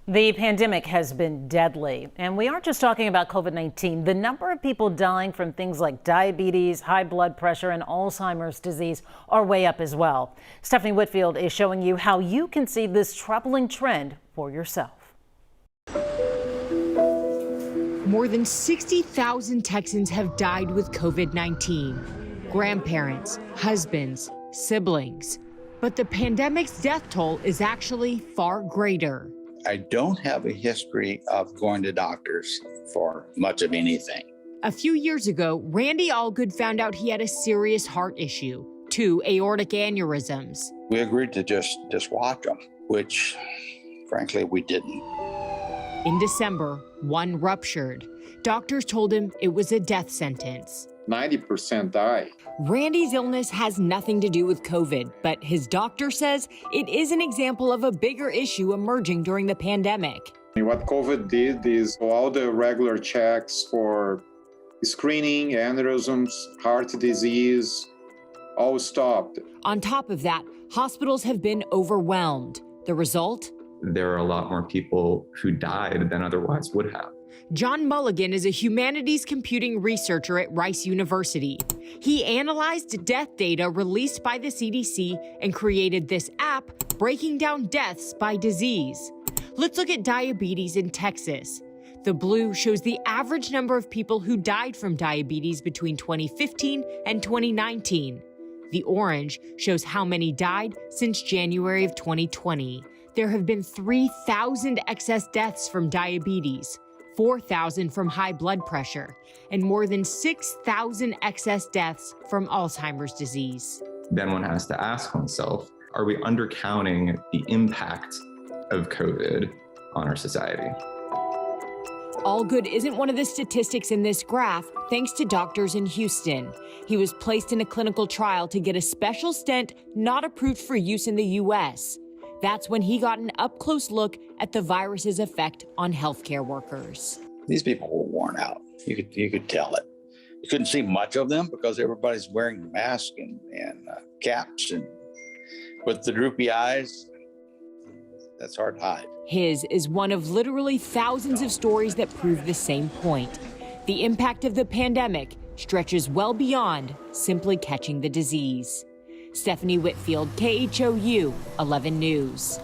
The pandemic has been deadly, and we aren't just talking about COVID-19. The number of people dying from things like diabetes, high blood pressure, and Alzheimer's disease are way up as well. Stephanie Whitfield is showing you how you can see this troubling trend for yourself. More than 60,000 Texans have died with COVID-19. Grandparents, husbands, siblings. But the pandemic's death toll is actually far greater. I don't have a history of going to doctors for much of anything. A few years ago, Randy Allgood found out he had a serious heart issue, 2 aortic aneurysms. We agreed to just watch them, which frankly we didn't. In December, 1 ruptured. Doctors told him it was a death sentence. 90% die. Randy's illness has nothing to do with COVID, but his doctor says it is an example of a bigger issue emerging during the pandemic. What COVID did is all the regular checks for screening, aneurysms, heart disease, all stopped. On top of that, hospitals have been overwhelmed. The result? There are a lot more people who died than otherwise would have. John Mulligan is a humanities computing researcher at Rice University. He analyzed death data released by the CDC and created this app breaking down deaths by disease. Let's look at diabetes in Texas. The blue shows the average number of people who died from diabetes between 2015 and 2019. The orange shows how many died since January of 2020. There have been 3,000 excess deaths from diabetes, 4,000 from high blood pressure, and more than 6,000 excess deaths from Alzheimer's disease. Then one has to ask oneself, are we undercounting the impact of COVID on our society? Allgood isn't one of the statistics in this graph, thanks to doctors in Houston. He was placed in a clinical trial to get a special stent not approved for use in the U.S. That's when he got an up-close look at the virus's effect on healthcare workers. These people were worn out. You could tell it. You couldn't see much of them because everybody's wearing masks and caps, and with the droopy eyes, that's hard to hide. His is one of literally thousands of stories that prove the same point. The impact of the pandemic stretches well beyond simply catching the disease. Stephanie Whitfield, KHOU 11 News.